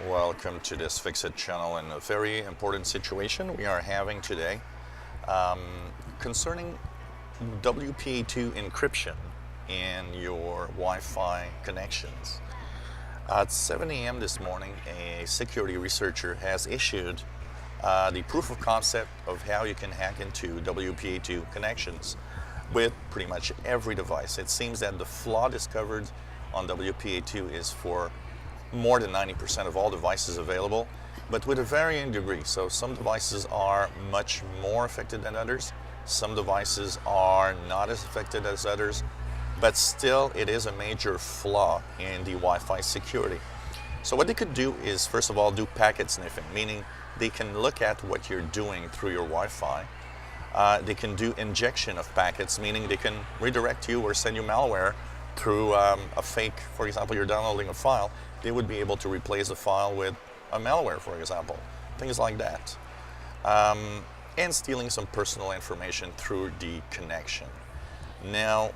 Welcome to this Fixit channel and a very important situation we are having today concerning WPA2 encryption in your Wi-Fi connections. At 7 a.m. this morning, a security researcher has issued the proof of concept of how you can hack into WPA2 connections with pretty much every device. It seems that the flaw discovered on WPA2 is for more than 90% of all devices available, but with a varying degree. So some devices are much more affected than others. Some devices are not as affected as others, but still it is a major flaw in the Wi-Fi security. So what they could do is, first of all, do packet sniffing, meaning they can look at what you're doing through your Wi-Fi. They can do injection of packets, meaning they can redirect you or send you malware through a fake. For example, you're downloading a file, they would be able to replace the file with a malware, for example, things like that. And stealing some personal information through the connection. Now,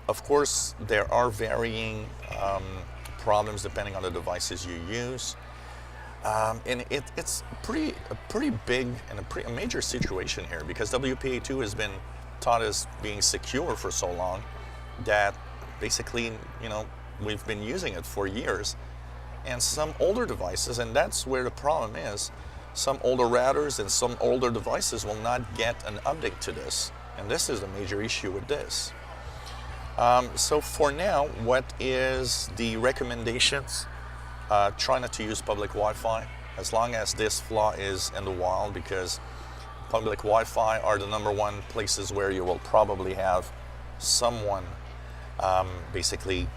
of course, there are varying problems depending on the devices you use. And it's a pretty big and a major situation here, because WPA2 has been taught as being secure for so long that basically, we've been using it for years. And some older devices, and that's where the problem is, some older routers and some older devices will not get an update to this. And this is a major issue with this. So for now, what is the recommendations? Try not to use public Wi-Fi as long as this flaw is in the wild, because public Wi-Fi are the #1 places where you will probably have someone basically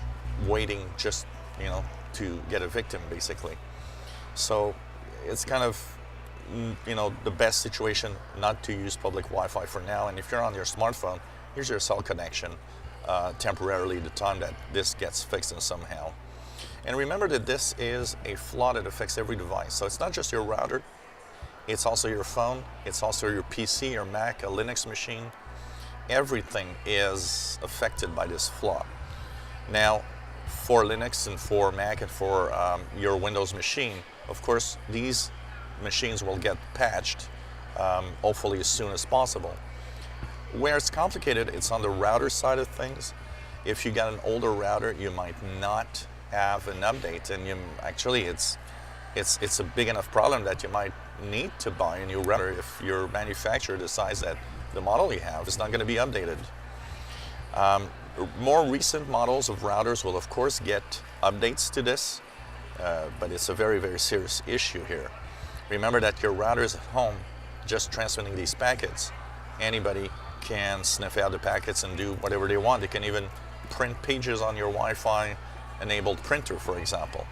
waiting just to get a victim, basically. So it's kind of the best situation not to use public Wi-Fi for now. And if you're on your smartphone, here's your cell connection temporarily, the time that this gets fixed in somehow. And remember that this is a flaw that affects every device. So it's not just your router, it's also your phone, it's also your PC, your Mac, a Linux machine. Everything is affected by this flaw. Now, for Linux and for Mac and for your Windows machine, of course, these machines will get patched, hopefully as soon as possible. Where it's complicated, it's on the router side of things. If you got an older router, you might not have an update, and it's a big enough problem that you might need to buy a new router if your manufacturer decides that the model you have is not going to be updated. More recent models of routers will of course get updates to this, but it's a very, very serious issue here. Remember that your router is at home just transmitting these packets. Anybody can sniff out the packets and do whatever they want. They can even print pages on your Wi-Fi enabled printer, for example.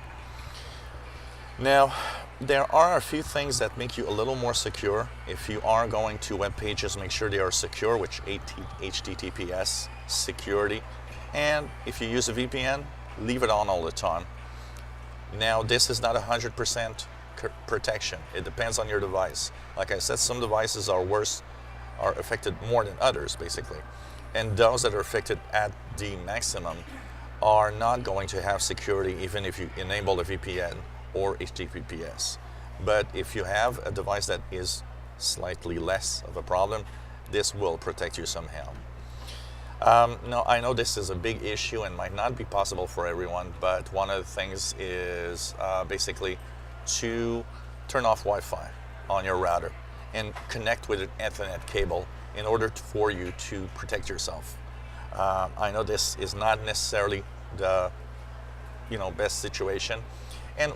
Now, there are a few things that make you a little more secure. If you are going to web pages, make sure they are secure, which HTTPS security. And if you use a VPN, leave it on all the time. Now, this is not 100% protection. It depends on your device. Like I said, some devices are affected more than others, basically. And those that are affected at the maximum are not going to have security even if you enable a VPN or HTTPS. But if you have a device that is slightly less of a problem, this will protect you somehow. Now, I know this is a big issue and might not be possible for everyone, but one of the things is basically to turn off Wi-Fi on your router and connect with an Ethernet cable in order for you to protect yourself. I know this is not necessarily the best situation, and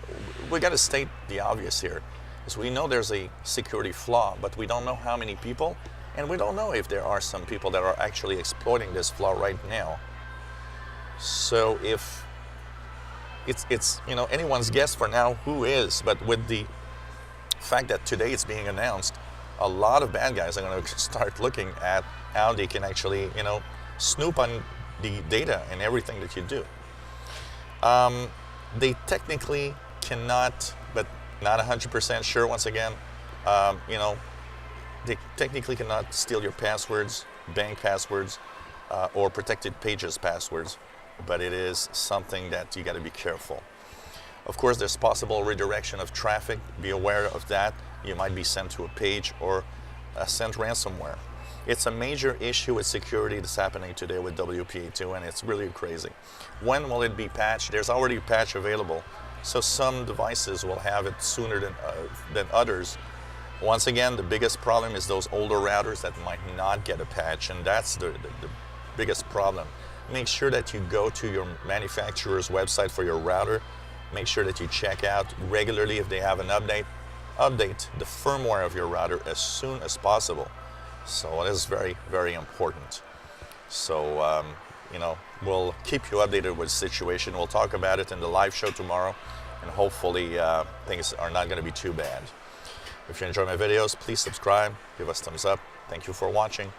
we got to state the obvious here, is we know there's a security flaw, but we don't know how many people, and we don't know if there are some people that are actually exploiting this flaw right now. So if it's anyone's guess for now who is, but with the fact that today it's being announced, a lot of bad guys are going to start looking at how they can actually snoop on the data and everything that you do. They technically cannot, but not 100% sure, once again, they technically cannot steal your passwords, bank passwords, or protected pages passwords, but it is something that you got to be careful. Of course, there's possible redirection of traffic. Be aware of that. You might be sent to a page or sent ransomware. It's a major issue with security that's happening today with WPA2, and it's really crazy. When will it be patched? There's already a patch available, so some devices will have it sooner than others. Once again, the biggest problem is those older routers that might not get a patch, and that's the biggest problem. Make sure that you go to your manufacturer's website for your router. Make sure that you check out regularly if they have an update. Update the firmware of your router as soon as possible. So it is very, very important. So, we'll keep you updated with the situation. We'll talk about it in the live show tomorrow, and hopefully things are not going to be too bad. If you enjoy my videos, please subscribe, give us thumbs up. Thank you for watching.